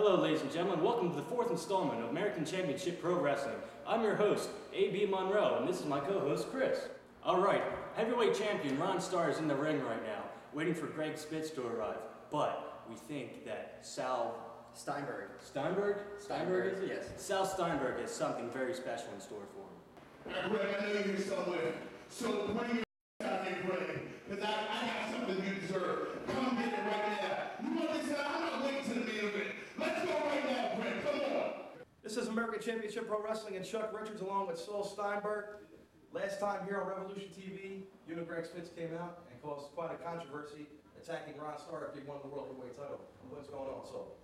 Hello ladies and gentlemen, welcome to the fourth installment of American Championship Pro Wrestling. I'm your host, A.B. Monroe, and this is my co-host, Chris. Alright, heavyweight champion Ron Starr is in the ring right now, waiting for Greg Spitz to arrive. But we think that Sal Steinberg is it? Yes. Sal Steinberg has something very special in store for him. Greg, I know you're here somewhere, so bring your out here, Greg, because I got something you deserve. Come get it right now. You want this? I'm not waiting to the main event. Let's go right now, Greg. Come on. This is American Championship Pro Wrestling and Chuck Richards along with Saul Steinberg. Last time here on Revolution TV, you and Greg Spitz came out and caused quite a controversy attacking Ron Starr after he won the World Heavyweight title. What's going on, Saul?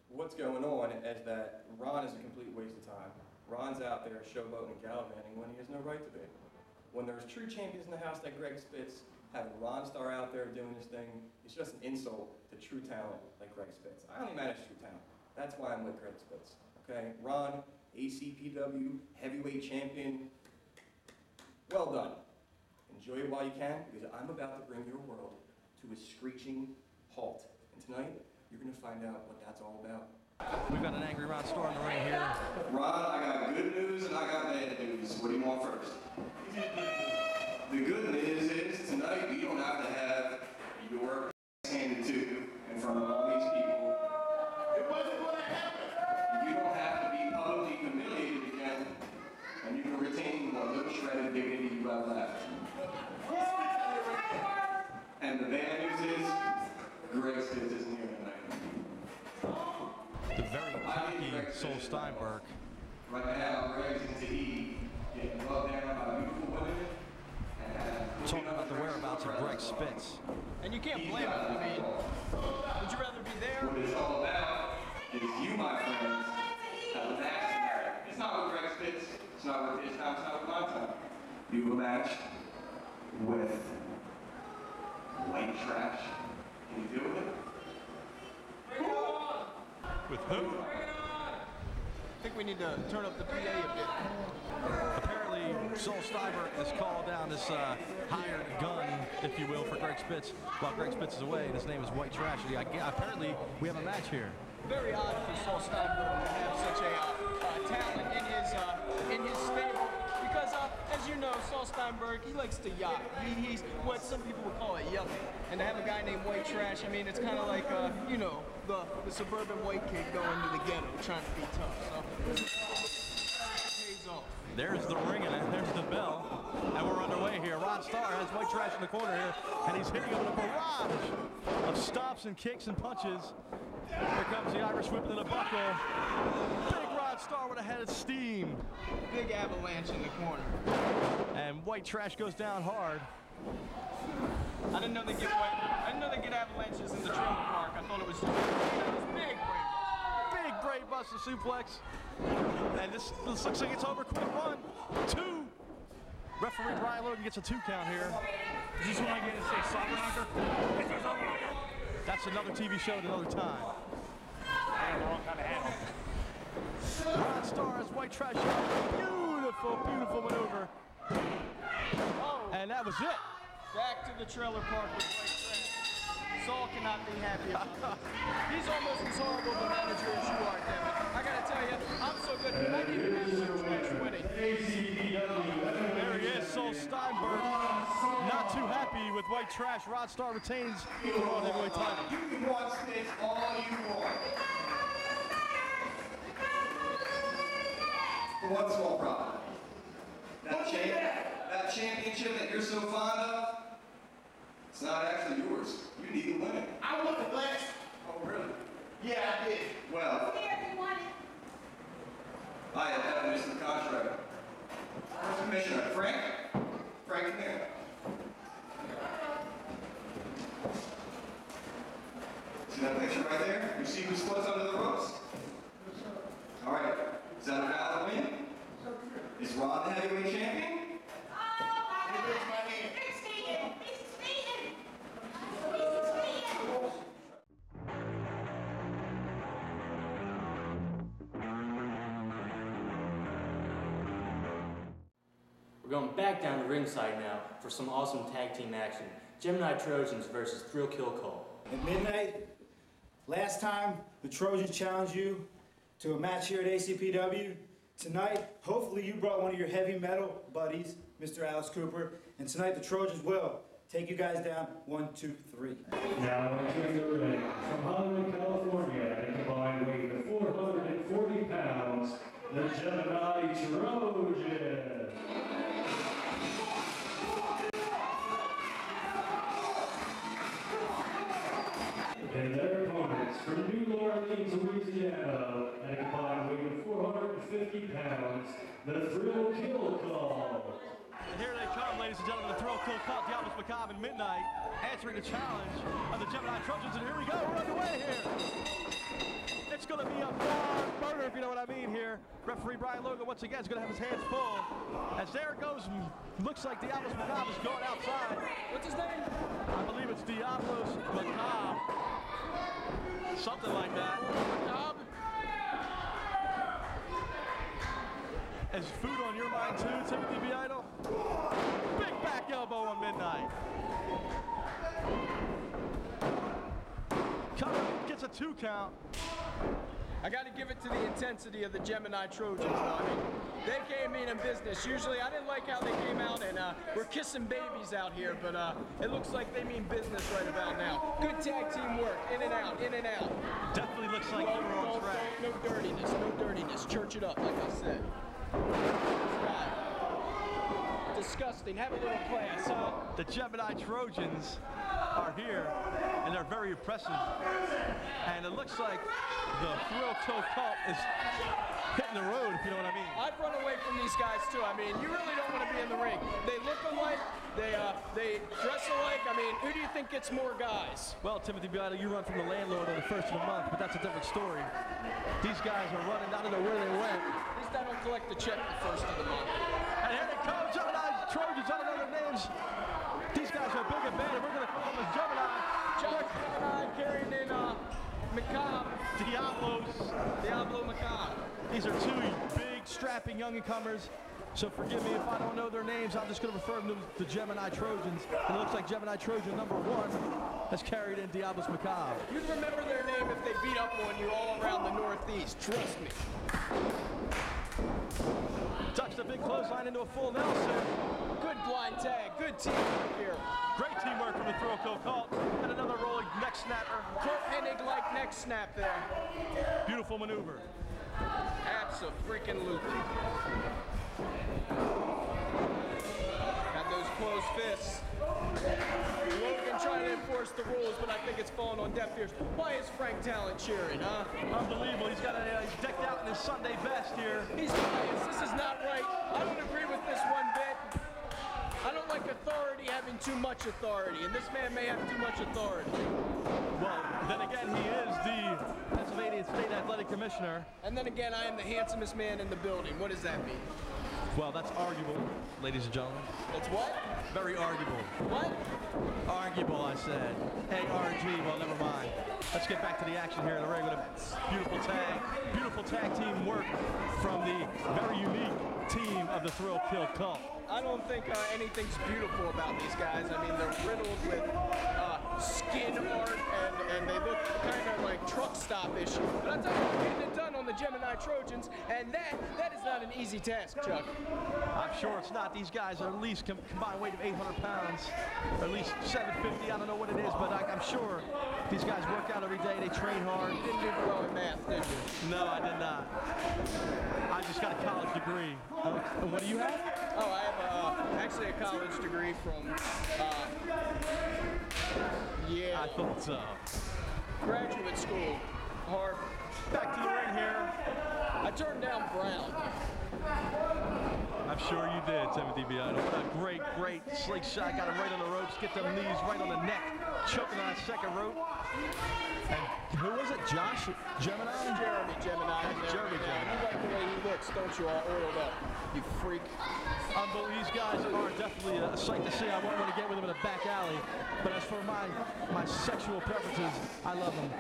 What's going on is that Ron is a complete waste of time. Ron's out there showboating and gallivanting when he has no right to be. When there's true champions in the house like Greg Spitz, having Ron Starr out there doing his thing, it's just an insult to true talent like Greg Spitz. I only manage true talent. That's why I'm with Greg Spitz. Okay? Ron, Acpw Heavyweight Champion. Well done. Enjoy it while you can, because I'm about to bring your world to a screeching halt. And tonight, you're going to find out what that's all about. We've got an angry Ron Starr in the ring here. Ron, I got good news and I got bad news. What do you want first? The good news is tonight you don't have to have your handed to you in front of all these people. It wasn't going to happen. You don't have to be publicly humiliated again, and you can retain what little shredded dignity you have left. And the bad news is, Greg Spitz isn't here tonight. The very cocky Saul Steinberg. Right now, Greg's into E, getting loved down by beautiful women. Talking about the whereabouts of Greg Spitz. And you can't blame him. I mean, would you rather be there? What it's all about is you, my friends, have a match tonight. It's not with Greg Spitz. It's not with his time. It's not with my time. You have a match with white trash. Can you deal with it? With who? I think we need to turn up the PA a bit. Apparently, Saul Steinberg has called down this hired gun, if you will, for Greg Spitz while Greg Spitz is away, and his name is White Trash. Apparently, we have a match here. Very odd for Saul Steinberg to have such a talent in his stable. Because, as you know, Saul Steinberg, he likes to yacht. He's what some people would call a yuppie. And to have a guy named White Trash, I mean, it's kind of like, you know, the suburban white kid going to the ghetto trying to be tough. So, pays off. There's the ring and there's the bell. And we're underway here. Ron Starr has White Trash in the corner here, and he's hitting him with a barrage of stomps and kicks and punches. Here comes the Irish whip into the buckle. Big Ron Starr with a head of steam. Big avalanche in the corner. And White Trash goes down hard. I didn't know they get avalanches in the trailer park. I thought it was big brain bust. Big brain buster suplex. And this looks like it's over quick. 1, 2. Referee Brian Logan gets a 2 count here. Is this when I get to say soccer knocker? That's another TV show at another time. I got the wrong kind of handle. Ron Starr has White Trash. Beautiful, beautiful maneuver. And that was it. Back to the trailer park with White Trash. Saul cannot be happy about this. He's almost as horrible of a manager as you are, damn it. I gotta tell you, I'm so good. I might even have White Trash winning. There he is, Saul Steinberg. Not too happy with White Trash. Ron Starr retains the World Heavyweight title. You can want Spitz all you want. For one small problem. That championship that you're so fond of, it's not actually yours. You need to win it. I want the last. Oh, really? Yeah, I did. Well, Here, you want it. I have evidence in the contract. Where's Commissioner? Frank? Frank, come here. See that picture right there? You see who's close under the ropes? All right. Is that a valid win? Is Ron the heavyweight champion? Oh, my God. It's Steven. It's Steven. It's Steven. We're going back down to ringside now for some awesome tag team action. Gemini Trojans versus Thrill Kill Call. At midnight, Last time, the Trojans challenged you to a match here at ACPW. Tonight, hopefully you brought one of your heavy metal buddies, Mr. Alice Cooper, and tonight the Trojans will take you guys down 1, 2, 3. Now entering the ring from Hollywood, California, at a combined weight of 440 pounds, the Gemini Trojans. And their opponents from New Orleans, Louisiana, at a combined weight of 450 pounds, the Thrill Kill Call. And here they come, ladies and gentlemen, the Thrill Kill Call, Diablos Macabre and Midnight, answering the challenge of the Gemini Trojans, and here we go, we're underway here. It's going to be a barn burner, if you know what I mean here. Referee Brian Logan, once again, is going to have his hands full. As there goes, looks like Diablos Macabre is going outside. What's his name? I believe it's Diablos Macabre. Something like that. Macabre? Is food on your mind too, Timothy B. Idol? Big back elbow on Midnight. Cover gets a 2 count. I got to give it to the intensity of the Gemini Trojans, though. I mean, they came in business. Usually, I didn't like how they came out and we're kissing babies out here, but it looks like they mean business right about now. Good tag team work, in and out, in and out. Definitely looks like they were on track. No dirtiness, no dirtiness. Church it up, like I said. Disgusting. Have a little class, huh? The Gemini Trojans are here, and they're very impressive. And it looks like the Thrill Kill Cult is hitting the road, if you know what I mean. I'd run away from these guys, too. I mean, you really don't want to be in the ring. They look alike. They dress alike. I mean, who do you think gets more guys? Well, Timothy Beato, you run from the landlord on the first of the month, but that's a different story. These guys are running. I don't know where they went. At least I don't collect the check the first of the month. And here they come, Gemini Trojans. I don't know their names. These guys are big and bad. We're going to call them as Gemini. Gemini carrying in Macabre. Diablo Macabre. These are 2 big, strapping young-and-comers. So forgive me if I don't know their names. I'm just going to refer them to the Gemini Trojans. And it looks like Gemini Trojan number 1 has carried in Diablos Macabre. You'd remember their name if they beat up on you all around the Northeast. Trust me. Tucks the big clothesline into a full Nelson. Good blind tag. Good teamwork here. Great teamwork from the Thrill Kill Cult. And another rolling neck snapper. Kurt Hennig-like neck snap there. Beautiful maneuver. Abso-freaking-lutely. Got those closed fists. Logan trying to enforce the rules, but I think it's falling on deaf ears. Why is Frank Talent cheering, huh? Unbelievable. He's got he's decked out in his Sunday best here. He's biased. This is not right. I don't agree with this one bit. I don't like authority having too much authority, and this man may have too much authority. Well, then again, he is the Pennsylvania State Athletic Commissioner. And then again, I am the handsomest man in the building. What does that mean? Well, that's arguable, ladies and gentlemen. That's what? Very arguable. What? Arguable, I said. A-R-G, well, never mind. Let's get back to the action here in the ring with a beautiful tag team work from the very unique team of the Thrill Kill Cult. I don't think anything's beautiful about these guys. I mean, they're riddled with skin art, and they look kind of like truck stop-ish. But I'll tell you, we're getting it done on the Gemini Trojans, and that is not an easy task, Chuck. I'm sure it's not. These guys are at least combined weight of 800 pounds, or at least 750. I don't know what it is, but I'm sure these guys work out every day. They train hard. You didn't do well in math, did you? No, I did not. I just got a college degree. What do you have? Oh, I have actually a college degree from, I thought so. Graduate school, Harvard. Back to the ring here. I turned down Brown. I'm sure you did, Timothy Beato. What a great slick shot. Got him right on the ropes, get them knees right on the neck, choking on that second rope. And who was it? Josh Gemini? Jeremy Gemini. Jeremy Gemini. You like the way he looks, don't you? All oiled up, you freak. These guys are definitely a sight to see. I wouldn't want to get with them in a back alley. But as for my sexual preferences, I love them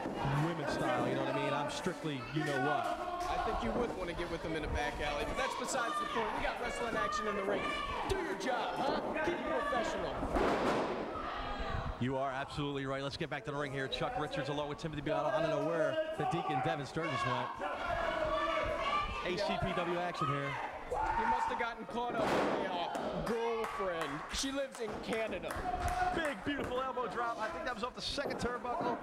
women's style, you know what I mean? I'm strictly you-know-what. I think you would want to get with them in a back alley, but that's besides the point. We got wrestling action in the ring. Do your job, huh? Keep it professional. You are absolutely right. Let's get back to the ring here. Chuck Richards along with Timothy Beato. I don't know where the Deacon Devin Sturgis went. ACPW action here. He must have gotten caught up with a girlfriend. She lives in Canada. Big, beautiful elbow drop. I think that was off the second turnbuckle.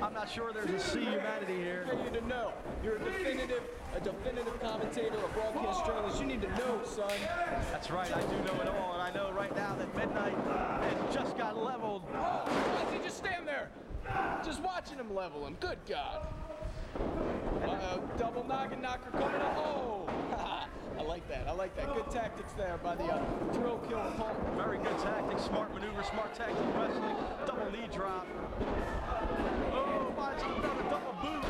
I'm not sure there's a C humanity here. Pay you to know. You're a definitive commentator, a broadcast journalist. You need to know, son. That's right, I do know it all, and I know right now that Midnight has just got leveled. Oh, why does he just stand there? Just watching him level him. Good God. Double noggin knocker coming up. Oh, I like that. I like that. Good tactics there by the thrill kill pump. Very good tactics, smart maneuver, smart tactic wrestling. Double knee drop. Oh, watch another double boot.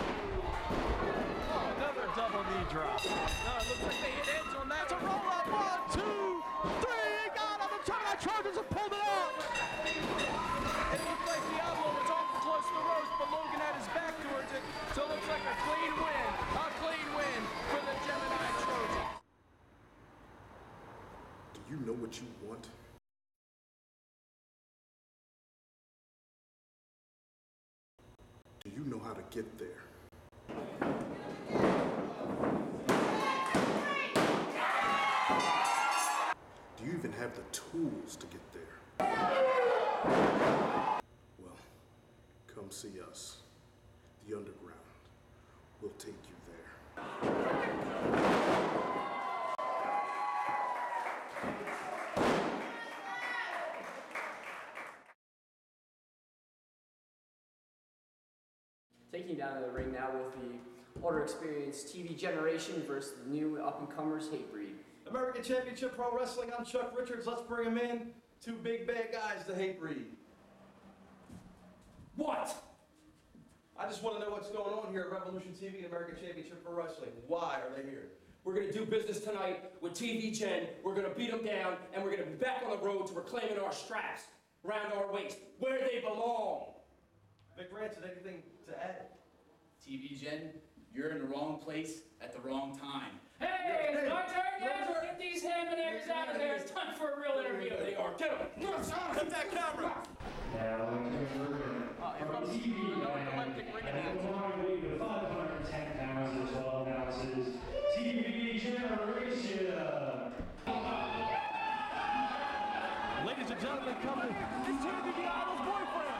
Oh, another double knee drop. No, it looks like they hit heads on that. It's a roll up. 1, 2, 3. He got him. The Gemini Chargers have pulled it out. It looked like Diablo was awful close to the ropes, but Logan had his back towards it. So it looks like a clean win. A clean win for the Gemini Trojans. Do you know what you want? Do you know how to get there? Do you even have the tools to get there? Well, come see us. The Underground will take you there. Taking you down to the ring now with the older experienced TV generation versus the new up-and-comers Hatebreed. American Championship Pro Wrestling, I'm Chuck Richards. Let's bring him in. Two big bad guys, the Hatebreed. What? I just want to know what's going on here at Revolution TV and American Championship Pro Wrestling. Why are they here? We're going to do business tonight with TV Gen. We're going to beat them down, and we're going to be back on the road to reclaiming our straps around our waist, where they belong. Vic Ranson, anything to add? TV Gen, you're in the wrong place at the wrong time. Hey, it's my turn now. Get these ham and eggs out of there. It's time for a real interview. They are. Get them. Cut that camera. Here comes TV weight of 510 pounds and 12 ounces. TV Generation. Ladies and gentlemen, coming. It's Timothy Beato's boyfriend.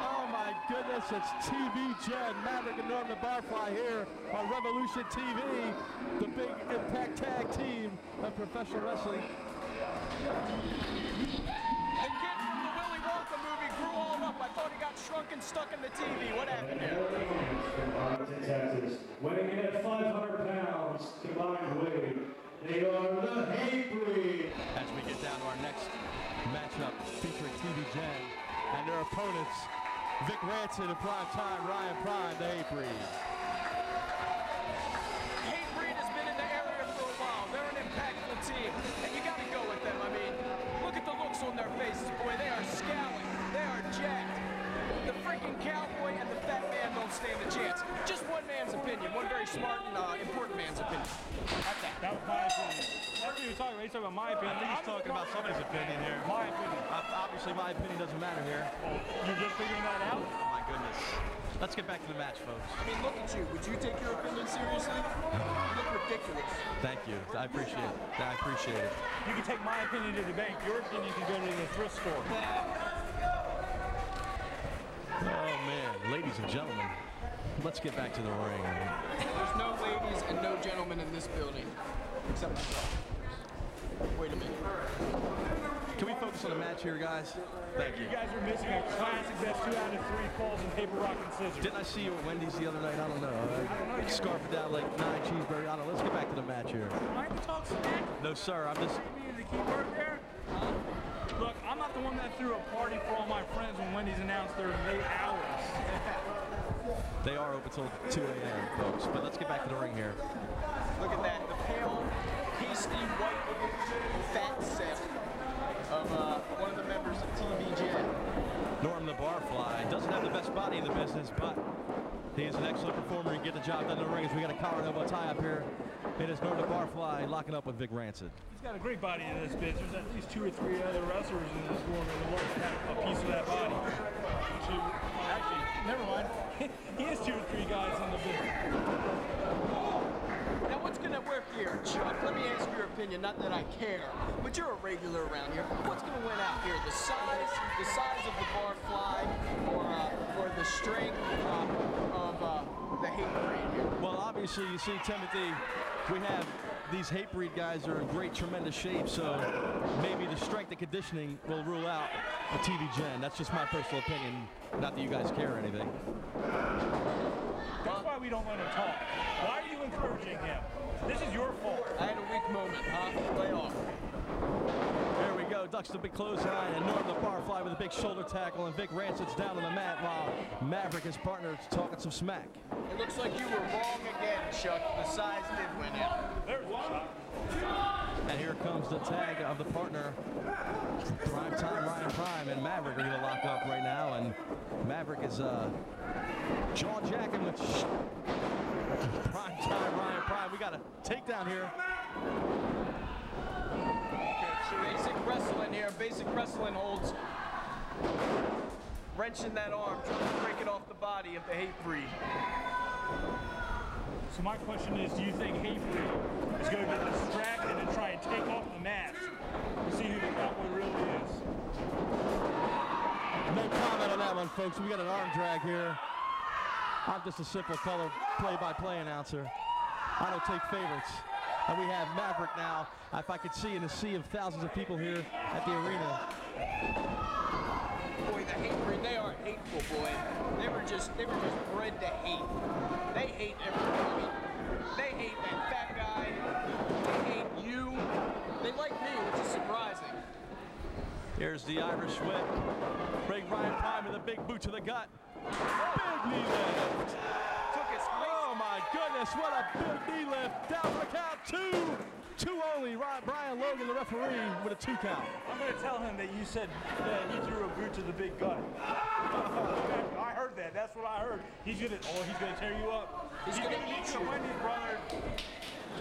Oh my goodness, it's TV Gen, Maverick and Norman Barfly here on Revolution TV, the big Impact tag team of professional wrestling. The kid from the Willy Wonka movie grew all up. I thought he got shrunk and stuck in the TV. What happened here? From Arlington, Texas, weighing in at 500 pounds combined weight, they are the Hatebreed. As we get down to our next matchup featuring TV Gen and their opponents, Vic Ranson and Prime Time, Ryan Prime, the Hatebreed. Hatebreed has been in the area for a while. They're an impactful team, and you got to go with them. I mean, look at the looks on their faces, boy. They are scowling. They are jacked. The freaking cowboy and the fat man don't stand a chance. Just one man's opinion, one very smart and important man's opinion. That was my opinion. That's what you're talking about. He's talking about my opinion. I think he's talking about somebody's opinion here. My opinion. Obviously, my opinion doesn't matter here. Well, you're just figuring that out? Oh, my goodness. Let's get back to the match, folks. I mean, look at you. Would you take your opinion seriously? You look ridiculous. Thank you. I appreciate it. I appreciate it. You can take my opinion to the bank. Your opinion can go to the thrift store. Oh, man. Ladies and gentlemen, let's get back to the ring. There's no ladies and no gentlemen in this building, except myself. Wait a minute. Can we focus on the match here, guys? Thank you. You guys are missing a classic best 2 out of 3 falls in paper, rock, and scissors. Didn't I see you at Wendy's the other night? I don't know. I don't know. Scarfed down like 9 cheeseburgers. I don't know. Let's get back to the match here. Mind to talk smack? No, sir. I'm just... You mean the key word there? Look, I'm not the one that threw a party for all my friends when Wendy's announced their late hours. They are open till 2 a.m., folks. But let's get back to the ring here. Look at that. The pale, pasty, white, fat set of one of the members of TV Gen. Norm the Barfly doesn't have the best body in the business, but he is an excellent performer and get the job done in the ring as we got a collar and elbow tie up here. It is Norm the Barfly locking up with Vic Ranson. He's got a great body in this business. There's at least 2 or 3 other wrestlers in this world that have a piece of that body. you, not that I care, but you're a regular around here. What's going to win out here? The size of the bar fly, or the strength of the hate breed here? Well, obviously, you see, Timothy, we have these hate breed guys are in great, tremendous shape, so maybe the strength and conditioning will rule out a TV Gen. That's just my personal opinion. Not that you guys care or anything. That's why we don't let him talk. Why are you encouraging him? This is your fault. I had a weak moment, huh? Lay off. There we go. Ducks the big clothesline, and Norm the Barfly with a big shoulder tackle, and Vic Rancet's down on the mat while Maverick, his partner, is talking some smack. It looks like you were wrong again, Chuck. The size did win out. There's one. And here comes the tag of the partner, Primetime Ryan Prime, and Maverick are going to lock up right now, and Maverick is jaw-jacking with Primetime Ryan Prime. We got a takedown here. Basic wrestling here. Basic wrestling holds. Wrenching that arm, trying to break it off the body of the hate breed. So my question is, do you think hate breed is going to get distracted and try and take off the mask to see who the cowboy really is? No comment on that one, folks. We got an arm drag here. I'm just a simple color play-by-play announcer. I don't take favorites. And we have Maverick now, if I could see in a sea of thousands of people here at the arena. Boy, the hate breed, they are hateful, boy. They were just bred to hate. They hate everybody. They hate that fat guy. They hate you. They like me, which is surprising. Here's the Irish whip. Big Ryan Prime with a big boot to the gut. Big knee lift. Oh my goodness, what a big knee lift. Down for the count, two. Two only. Brian Logan, the referee, with a 2 count. I'm going to tell him that you said that he threw a boot to the big gut. I heard that. That's what I heard. He's going to tear you up. He's going to eat you. Wendy's brother.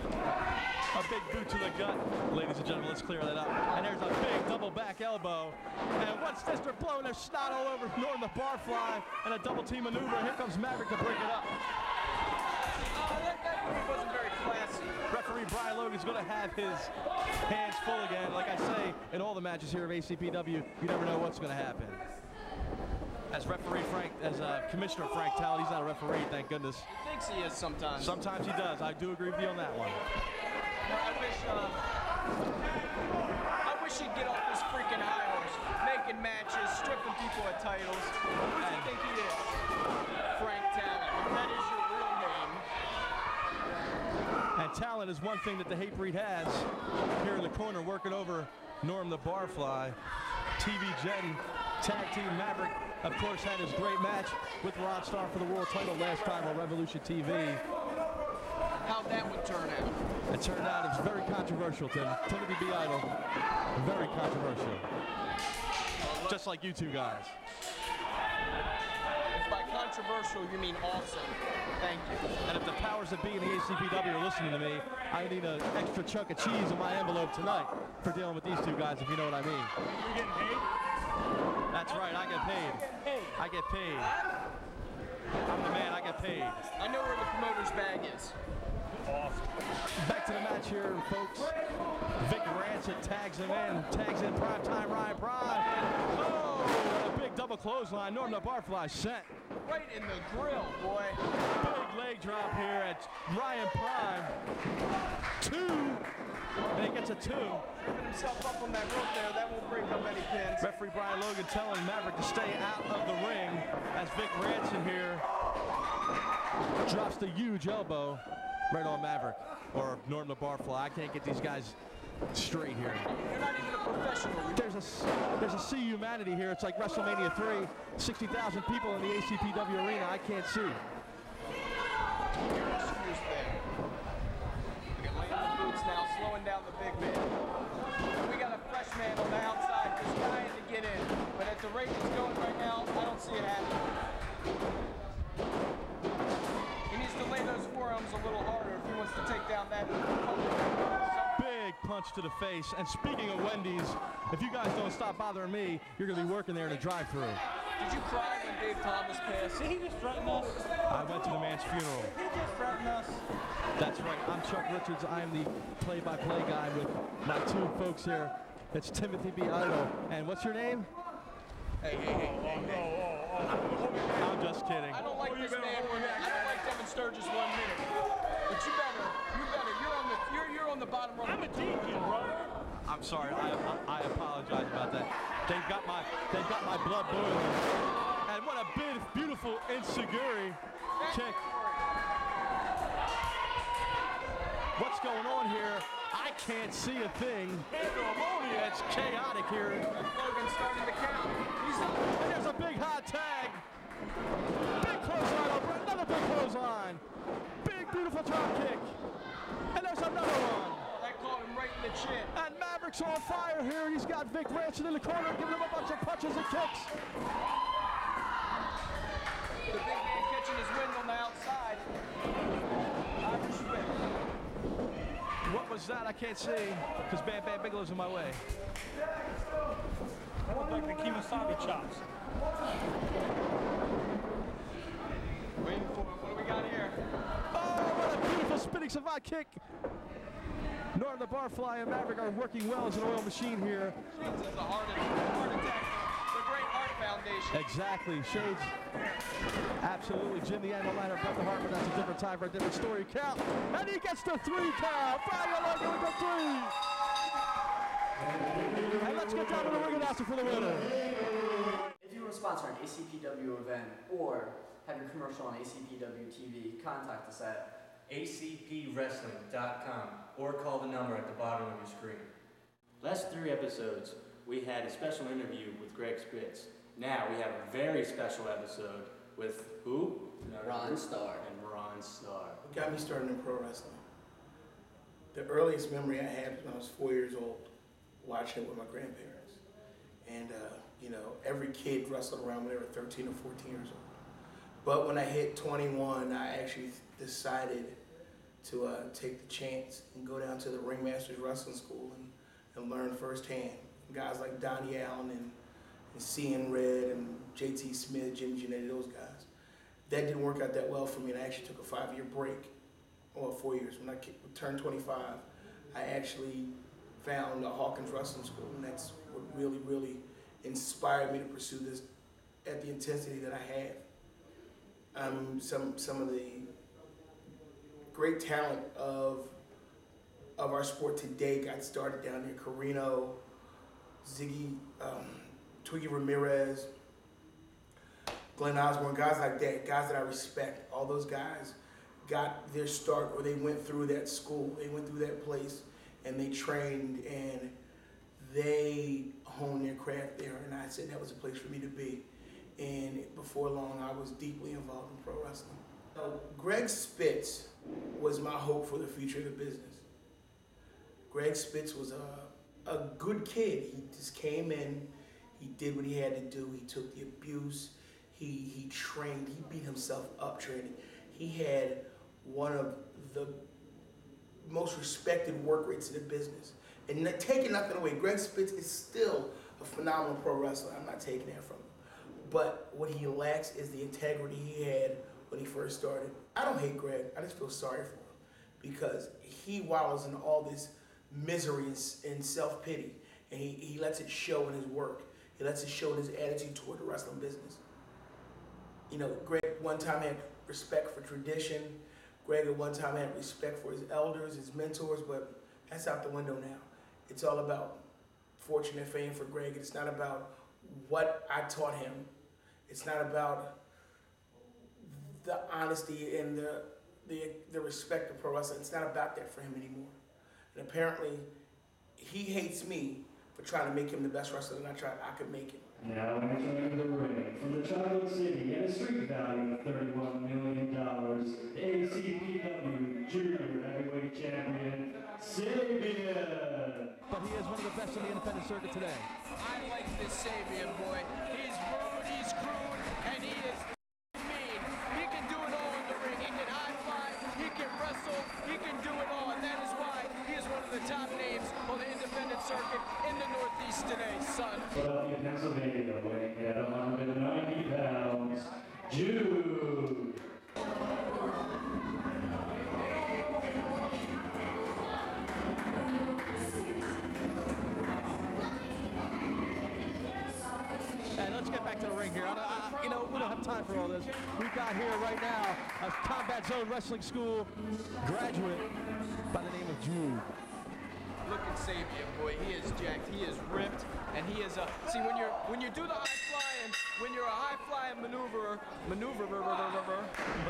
A big boot to the gut. Ladies and gentlemen, let's clear that up. And there's a big double back elbow. And what's this? They're blowing their snot all over Norm the Barfly. And a double team maneuver. Here comes Maverick to break it up. That move wasn't very classy. Referee Brian Logan's going to have his hands full again. Like I say, in all the matches here of ACPW, you never know what's going to happen. As Commissioner Frank Talley, he's not a referee, thank goodness. He thinks he is sometimes. Sometimes he does. I do agree with you on that one. I wish he'd get off this freaking high horse, making matches, stripping people of titles. Who does he think he is? Frank Talley. That is your real name. And talent is one thing that the hate breed has. Here in the corner, working over Norm the Barfly. TV Gen Tag Team Maverick, of course, had his great match with Ron Starr for the world title last time on Revolution TV. How'd that one turn out? It turned out it's very controversial, Tim. Timothy B. Idol, very controversial. Just like you two guys. If by controversial you mean awesome, thank you. And if the powers that be in the ACPW are listening to me, I need an extra chunk of cheese in my envelope tonight for dealing with these two guys, if you know what I mean. You're getting paid? That's right, I get paid. I get paid. I'm the man, I get paid. I know where the promoter's bag is. Awesome. Back to the match here, folks. Vic Rancet tags him in, Primetime Ryan Prime. Oh, a big double clothesline. Norm the Barfly sent. Right in the grill, boy. Big leg drop here at Ryan Prime. 2. And he gets a 2. Tripping himself up on that rope there. That won't break up any pins. Referee Brian Logan telling Maverick to stay out of the ring as Vic Rancet here drops the huge elbow right on Maverick, or Norm the Barfly. I can't get these guys straight here. You're not even a professional. There's a sea humanity here. It's like WrestleMania 3, 60,000 people in the ACPW arena. I can't see. You're excused there. We got light on the boots now, slowing down the big man. We got a fresh man on the outside just trying to get in. But at the rate it's going right now, I don't see it happening. He needs to lay those forearms a little harder if he wants to take down that big punch to the face. And speaking of Wendy's, if you guys don't stop bothering me, you're going to be working there in a drive-thru. Did you cry when Dave Thomas passed? Did he just threaten us? I went to the man's funeral. He just threatened us. That's right. I'm Chuck Richards. I'm the play-by-play guy with my two folks here. It's Timothy B. Idle. And what's your name? Hey. I'm just kidding. I don't like this man. I don't like Devin Sturgis 1 minute. But you better. You're on the bottom rung. I'm a deacon, bro. I'm sorry. I apologize about that. They've got my blood boiling. And what a beautiful insecurity kick. What's going on here? I can't see a thing. It's chaotic here. Logan's starting to count. And there's a big hot tag. Big clothesline over. Another big clothesline. Big, beautiful drop kick. And there's another one. That caught him right in the chin. And Maverick's on fire here. He's got Vic Ranson in the corner, giving him a bunch of punches and kicks. The big man catching his wind on the outside. Irish whip. What was that? I can't see because Bam Bam Bigelow's in my way. That looked like the Kemosabe chops. Waiting for him. What do we got here? Oh, what a beautiful spinning savate kick. Norm the Barfly and Maverick are working well as an oil machine here. Shades has a heart attack. The Great Heart Foundation. Exactly, Shades. Absolutely. Jim the Animal Liner brought the heart, but that's a different time for a different story. Count, and he gets the 3 count. Fire Logan with the 3. And let's get down to the ring announcer for the winner. If you want to sponsor an ACPW event or have your commercial on ACPW TV, contact us at acpwrestling.com or call the number at the bottom of your screen. Last 3 episodes, we had a special interview with Greg Spitz. Now we have a very special episode with who? Ron Starr. And Ron Starr. What got me started in pro wrestling? The earliest memory I had was when I was 4 years old, watching it with my grandparents. And, every kid wrestled around when they were 13 or 14 years old. But when I hit 21, I actually decided to take the chance and go down to the Ringmasters Wrestling School and learn firsthand. Guys like Donnie Allen and Cian Red and JT Smith, Jimmy Jannetty, those guys. That didn't work out that well for me, and I actually took a 5-year break, or 4 years. When I turned 25, I actually found Hawkins Wrestling School, and that's what really, really inspired me to pursue this at the intensity that I have. Some of the great talent of our sport today got started down there. Carino, Ziggy, Twiggy Ramirez, Glenn Osborne, guys like that, guys that I respect. All those guys got their start, or they went through that school, they went through that place, and they trained, and they honed their craft there, and I said that was a place for me to be. And before long, I was deeply involved in pro wrestling. So Greg Spitz was my hope for the future of the business. Greg Spitz was a good kid. He just came in, he did what he had to do, he took the abuse, he trained, he beat himself up training. He had one of the most respected work rates in the business. And taking nothing away, Greg Spitz is still a phenomenal pro wrestler. I'm not taking that from him. But what he lacks is the integrity he had when he first started. I don't hate Greg, I just feel sorry for him because he wallows in all this misery and self-pity, and he lets it show in his work. He lets it show in his attitude toward the wrestling business. Greg one time had respect for tradition. Greg at one time had respect for his elders, his mentors, but that's out the window now. It's all about fortune and fame for Greg. It's not about what I taught him. It's not about the honesty and the respect of pro wrestling. It's not about that for him anymore. And apparently, he hates me for trying to make him the best wrestler that I could make him. Now entering the ring from the Chocolate City at a street value of $31 million, ACPW Junior Heavyweight Champion, Sabian. But he is one of the best on the independent circuit today. I like this Sabian boy. He's rude, he's crude, and he is mean. He can do it all in the ring. He can high five, he can wrestle, he can do it all, and that is why he is one of the top names on the independent circuit in the Northeast today, son. Philadelphia, Pennsylvania, weighing at 190 time for all this. We've got here right now a Combat Zone Wrestling School graduate by the name of Jude. Look at Sabian, boy. He is jacked. He is ripped, and he is see, when you do the high flying, when you're a high flying maneuverer,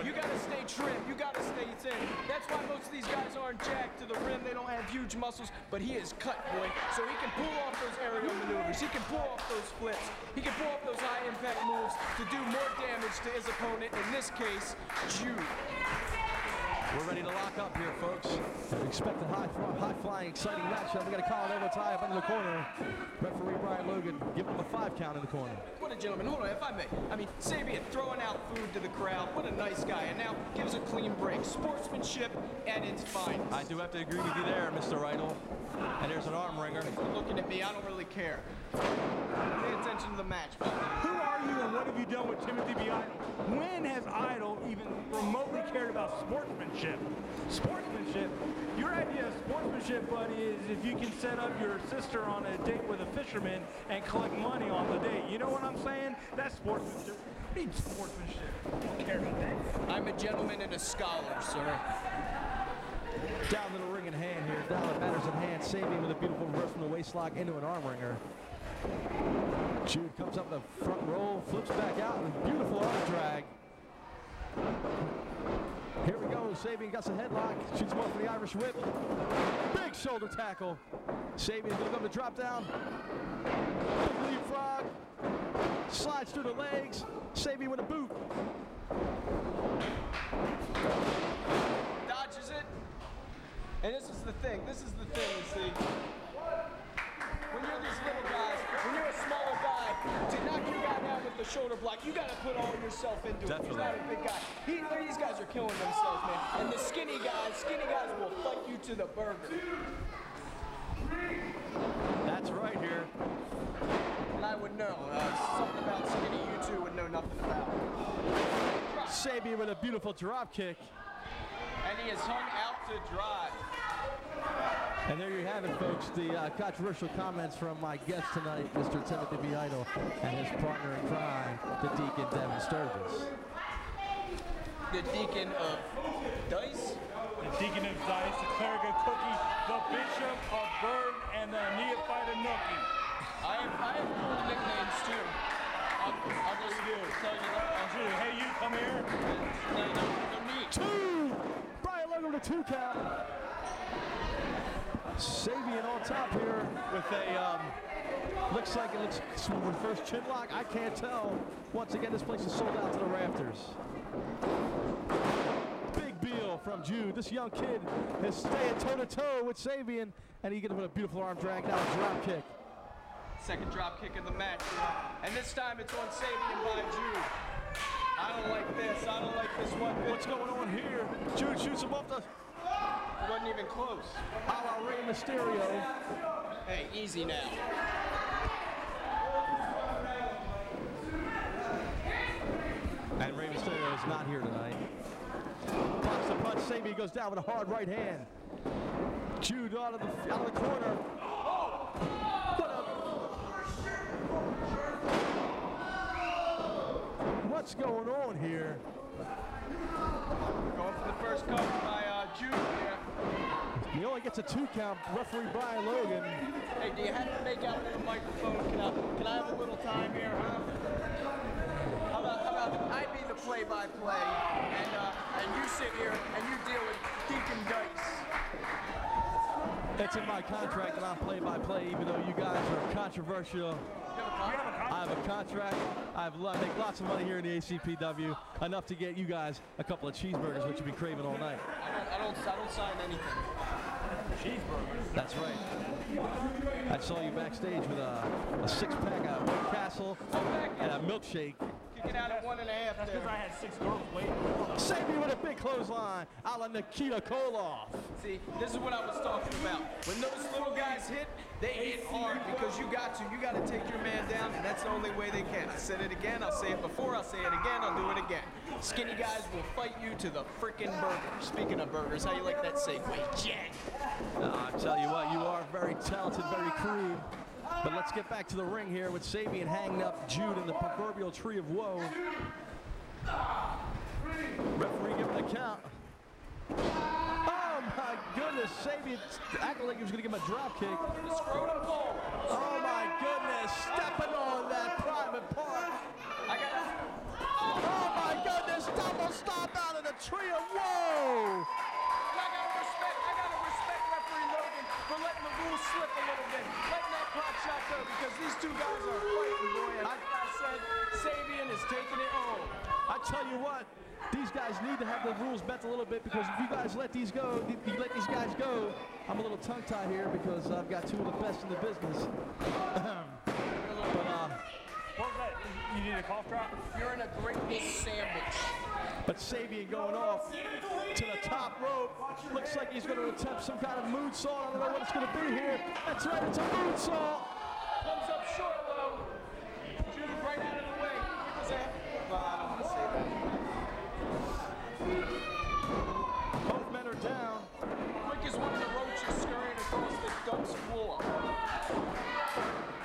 you gotta stay trim. You gotta stay thin. That's why most of these guys aren't jacked to the rim. They don't have huge muscles, but he is cut, boy. So he can pull off those aerial maneuvers. He can pull off those flips. He can pull off those high impact moves to do more damage to his opponent. In this case, Jude. We're ready to lock up here, folks. Expect a high-flying, exciting matchup. We got a Colin Edwards high up into the corner. Referee Brian Logan giving him a 5 count in the corner. What a gentleman. Hold on, if I may. I mean, Sabian throwing out food to the crowd. What a nice guy. And now gives a clean break. Sportsmanship at its finest. I do have to agree with you there, Mr. Idol. And there's an arm wringer. If you're looking at me, I don't really care. Pay attention to the match. Who are you and what have you done with Timothy B. Idol? When has Idol even remotely cared about sportsmanship? Sportsmanship? Your idea of sportsmanship, buddy, is if you can set up your sister on a date with a fisherman and collect money on the date. You know what I'm saying? That's sportsmanship. I mean sportsmanship. I don't care about that. I'm a gentleman and a scholar, sir. Down to the ring in hand here. Down the matters in hand. Sabian with a beautiful reverse from the waist lock into an arm wringer. Jude comes up the front roll, flips back out, and a beautiful arm drag. Here we go. Sabian got some headlock. Shoots him off for the Irish whip. Big shoulder tackle. Sabian's going to go to drop down. Big leapfrog. Slides through the legs. Sabian with a boot. Dodges it. And this is the thing, you see. When you're these little guys, when you're a smaller guy, to knock your guy down with the shoulder block, you gotta put all yourself into it. He's not a big guy. These guys are killing themselves, man. And the skinny guys will fight you to the burger. That's right here. And I would know. Something about skinny you two would know nothing about. Sabian with a beautiful drop kick. And he is hung out to dry. And there you have it, folks. The controversial comments from my guest tonight, Mr. Timothy B. Idol, and his partner in crime, the Deacon Devin Sturgis. The Deacon of Dice? The Deacon of Dice, the cleric of Cookie, the Bishop of Bird, and the Neophyte of Nookie. I have cool nicknames too. I'll just tell you that. Hey, you come here. No need. 2! Brian Logan with a 2 count. Sabian on top here with a, looks like it looks reverse chin lock. I can't tell. Once again, this place is sold out to the rafters. Big Beal from Jude. This young kid is staying toe-to-toe with Sabian, and he gets with a beautiful arm drag, now a drop kick. Second drop kick of the match. And this time it's on Sabian by Jude. I don't like this. I don't like this one bit. What's going on here? Jude shoots him off the... It wasn't even close. A la Rey Mysterio. Hey, easy now. And Rey Mysterio is not here tonight. Blocks the punch. Sabian goes down with a hard right hand. Jude out of the corner. What's going on here? Going for the first cover by Jude here. He only gets a 2 count. Referee Brian Logan. Hey, do you have to make out with the microphone? Can I have a little time here, huh? How about I be the play-by-play, and you sit here and you deal with Deacon Dice. It's in my contract that I'm play-by-play, even though you guys are controversial. I have a contract. I make lots of money here in the ACPW, enough to get you guys a couple of cheeseburgers, which you've been craving all night. I don't sign anything. Cheeseburgers. That's right. I saw you backstage with a 6-pack of White Castle and a milkshake. Kicking out at 1.5 That's because I had 6 girls waiting. Sabian with a big clothesline, a la Nikita Koloff. See, this is what I was talking about. When those little guys hit, they hit hard because you got to take your man down, and that's the only way they can. I said it again, I'll say it before, I'll say it again, I'll do it again. Skinny guys will fight you to the frickin' burger. Speaking of burgers, how you like that segue, Jack? I tell you what, you are very talented, very crude. But let's get back to the ring here with Sabian hanging up Jude in the proverbial tree of woe. Referee giving the count. Oh my goodness, Sabian acting like he was going to give him a drop kick. Oh my goodness, stepping on that private part. Oh my goodness, double stop out of the trio. Whoa! I gotta respect referee Logan for letting the rules slip a little bit, letting that pot shot go, because these two guys are fighting, boy. And like I said, Sabian is taking it home. I tell you what, these guys need to have the rules bent a little bit, because if you guys let these go, you let these guys go, I'm a little tongue-tied here because I've got two of the best in the business. What was that? You need a cough drop? You're in a great big sandwich. But Sabian going off to the top rope. Looks like he's going to attempt some kind of moonsault. I don't know what it's going to be here. That's right, it's a moonsault. Comes up short, though. Judy right out of the way. What's that? Well, I don't want to say that. Both men are down. Quick as one of the roaches scurrying across the dump's floor.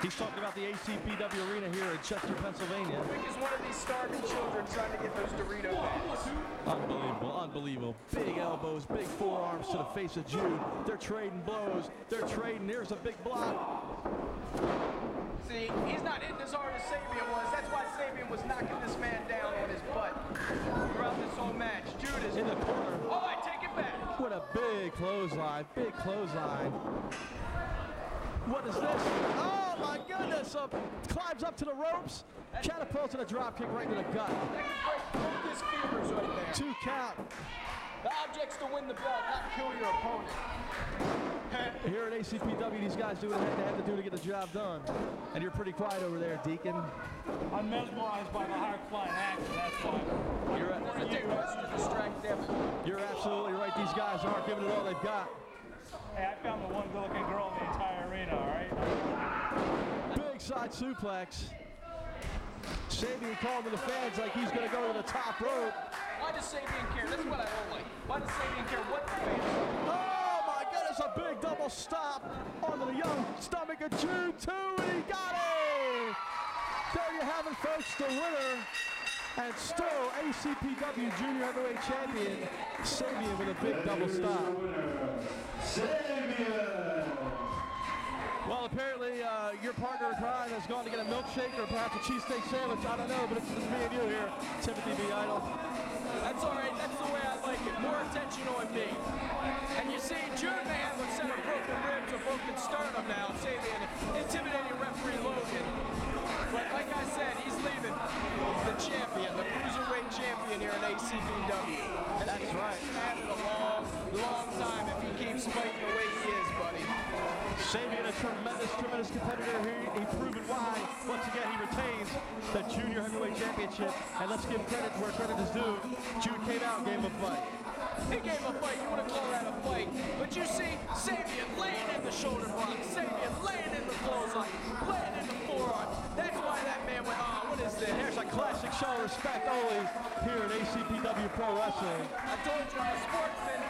He's talking about the ACPW arena here in Chester, Pennsylvania. Quick as one of these starving children trying to get those Dorito bags. Unbelievable, unbelievable. Big elbows, big forearms to the face of Jude. They're trading blows. They're trading. Here's a big block. See, he's not hitting as hard as Sabian was. That's why Sabian was knocking this man down on his butt throughout this whole match. Jude is in the corner. Oh, I take it back. What a big clothesline, big close-line. What is this? Oh my goodness! Climbs up to the ropes, catapults and a drop kick right into the gut. That could break his fingers right there. 2 count. The object's to win the belt, not kill your opponent. Here at ACPW, these guys do what they have to do to get the job done. And you're pretty quiet over there, Deacon. I'm mesmerized by the high-flying action, that's why. You're absolutely right. These guys aren't giving it all they've got. Hey, I found the one good-looking girl in the entire arena, all right? Big side suplex. Sabian calling to the fans like he's going to go to the top rope. Why does Sabian care? That's what I don't like. Why does Sabian care what the fans do? Oh my goodness, a big double stop onto the young stomach of Jude, too, and he got it! There you have it, folks, the winner, and still ACPW Junior Heavyweight Champion, Sabian with a big double stop. Sabian! Well, apparently your partner in crime has gone to get a milkshake or perhaps a cheesesteak sandwich. I don't know, but it's me and you here, Timothy B. Idol. That's all right. That's the way I like it. More attention on me. And you see, Jude may have a set of broken ribs or broken sternum now, Sabian intimidating referee Logan. But like I said, he's leaving the champion, the cruiserweight champion here in ACPW. And that's right. He's had it a long, long time if he keeps fighting the way he is, buddy. Sabian, a tremendous competitor here. He's proven why. Once again, he retains the Junior Heavyweight Championship. And let's give credit where credit is due. Jude came out and gave him a fight. He gave him a fight. You wouldn't call that a fight. But you see, Sabian laying in the shoulder block. Sabian laying in the clothesline. Laying in the forearm. That's why that man went, oh, what is this? There's a classic show of respect only here at ACPW Pro Wrestling. I told you, a sportsman.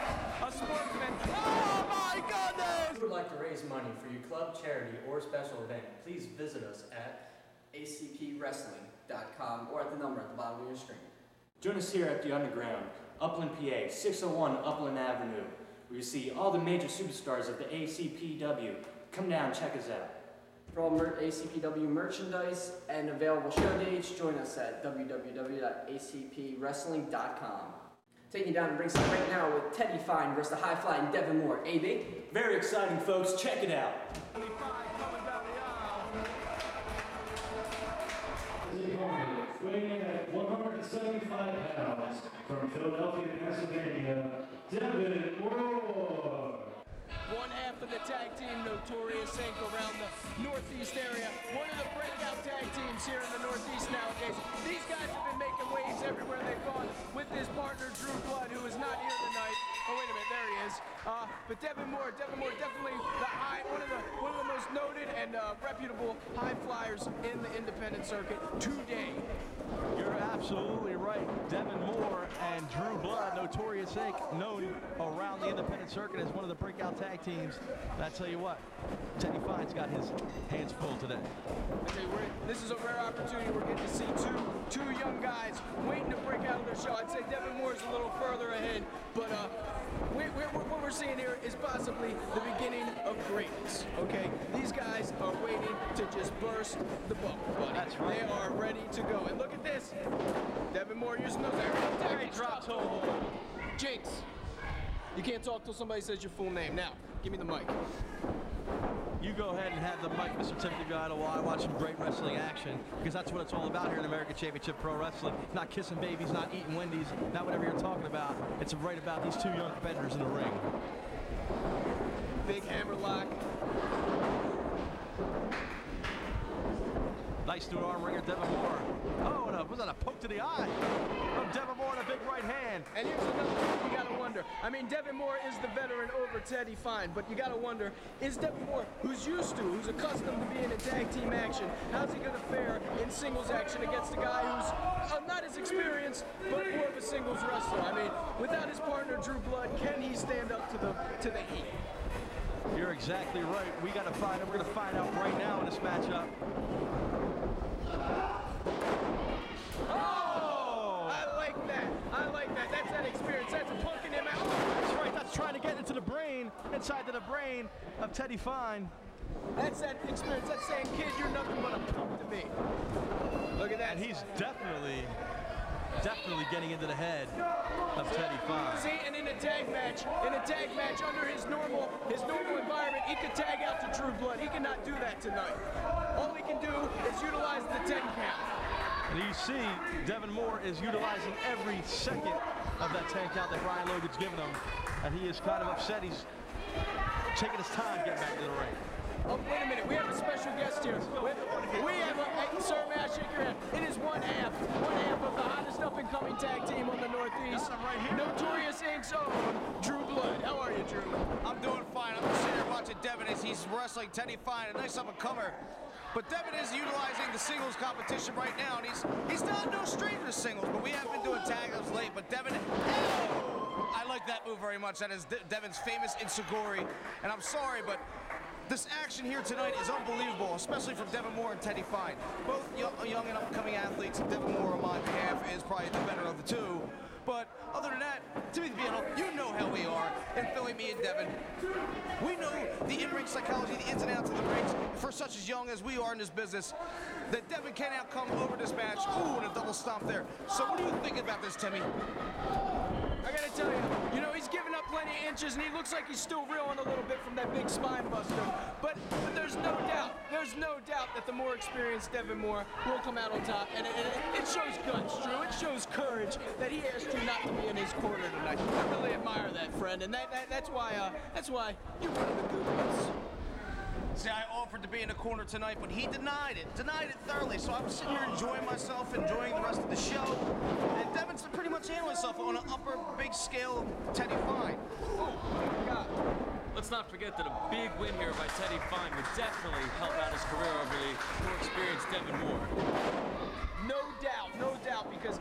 Oh my goodness! If you would like to raise money for your club, charity, or special event, please visit us at acpwrestling.com or at the number at the bottom of your screen. Join us here at the Underground, Upland, PA, 601 Upland Avenue, where you see all the major superstars of the ACPW. Come down, check us out. For all ACPW merchandise and available show dates, join us at www.acpwrestling.com. Taking down and brings us right now with Teddy Fine versus the high-flying Devin Moore. AB? Very exciting, folks. Check it out. Weighing in at 175 pounds from Philadelphia, Pennsylvania, Devin Moore. One half of the tag team Notorious Inc. around the Northeast area. One of the breakout tag teams here in the Northeast nowadays. These guys have been making waves everywhere they've gone with his partner Drew Blood, who is not here tonight. Oh, wait a minute, there he is. But Devin Moore definitely one of the most noted and reputable high flyers in the independent circuit today. You're absolutely right. Devin Moore and Drew Blood, Notorious Inc., known around the independent circuit as one of the breakout tag teams. And I tell you what, Teddy Fine's got his hands full today. I tell you, this is a rare opportunity. We're getting to see two young guys waiting to break But what we're seeing here is possibly the beginning of greatness, okay? These guys are waiting to just burst the bubble, buddy. That's right. They are ready to go. And look at this. Devin Moore using those aerial tactics. Drop toe. Jinx, you can't talk till somebody says your full name. Now, give me the mic. You go ahead and have the mic, Mr. Timothy Idol, while I watch some great wrestling action, because that's what it's all about here in American Championship Pro Wrestling. Not kissing babies, not eating Wendy's, not whatever you're talking about. It's right about these two young competitors in the ring. Big hammerlock. Nice new arm wringer, Devin Moore. Oh, and was that a poke to the eye from Devin Moore and a big right hand. And here's another thing you gotta wonder. I mean, Devin Moore is the veteran over Teddy Fine, but you gotta wonder, is Devin Moore, who's accustomed to being in tag team action, how's he gonna fare in singles action against a guy who's not as experienced, but more of a singles wrestler? I mean, without his partner Drew Blood, can he stand up to the heat? You're exactly right. We're gonna find out right now in this matchup. Oh! I like that. That's that experience. That's punking him out. That's right. That's trying to get into the brain, inside to the brain of Teddy Fine. That's that experience. That's saying, kid, you're nothing but a punk to me. Look at that. And he's definitely getting into the head of Teddy Fine. See, and in a tag match under his normal environment, he could tag out to Drew Blood. He cannot do that tonight. All he can do is utilize the 10 count. And you see, Devin Moore is utilizing every second of that 10 count that Brian Logan's given him, and he is kind of upset. He's taking his time getting back to the ring. Oh, wait a minute. We have a special guest here. We have a, sir, may I shake your hand? It is one half of the hottest up-and-coming tag team on the Northeast. Right here. Notorious Inc.'s own Drew Blood. How are you, Drew? I'm doing fine. I'm just sitting here watching Devin as he's wrestling Teddy Fine, a nice up-and-comer. But Devin is utilizing the singles competition right now, and he's not no stranger to singles, but we have been doing tag ups late. But Devin, I like that move very much. That is Devin's famous Insuguri, and I'm sorry, but this action here tonight is unbelievable, especially from Devin Moore and Teddy Fine. Both young and upcoming athletes, and Devin Moore on my behalf is probably the better of the two. But other than that, Timothy Idol, you know how we are in Philly, me and Devin. We know the in-ring psychology, the ins and outs of the rings, for such as young as we are in this business, that Devin can outcome over this match. Ooh, and a double stomp there. So what do you think about this, Timmy? I gotta tell you, he's giving up plenty of inches, and he looks like he's still reeling a little bit from that big spine buster. But there's no doubt that the more experienced Devin Moore will come out on top, and it shows guts, Drew. It shows courage that he asked you not to be in his corner tonight. I really admire that, friend, and that's why you're one of the good ones. See, I offered to be in the corner tonight, but he denied it thoroughly. So I was sitting here enjoying myself, enjoying the rest of the show. And Devin's pretty much handling himself on an upper big scale Teddy Fine. Oh, my God. Let's not forget that a big win here by Teddy Fine would definitely help out his career over the more experienced Devin Moore. No doubt, because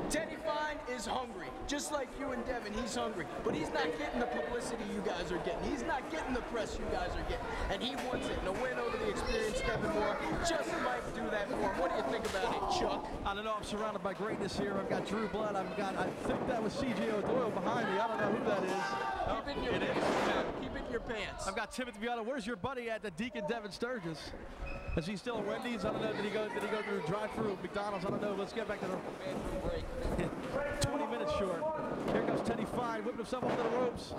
Teddy Fine is hungry. Just like you and Devin, he's hungry. But he's not getting the publicity you guys are getting. He's not getting the press you guys are getting. And he wants it. And a win over the experienced Devin Moore just might do that for him. What do you think about it, Chuck? I don't know. I'm surrounded by greatness here. I've got Drew Blood. I think that was C.J. O'Doyle behind me. I don't know who that is. Keep it in your pants. Keep it in your pants. I've got Timothy Idol. Where's your buddy at, the Deacon Devin Sturgis? Is he still at Wendy's? I don't know. Did he go through drive-through McDonald's? I don't know. Let's get back to the break. 20 minutes short. Here comes Teddy Fine, whipping himself up to the ropes.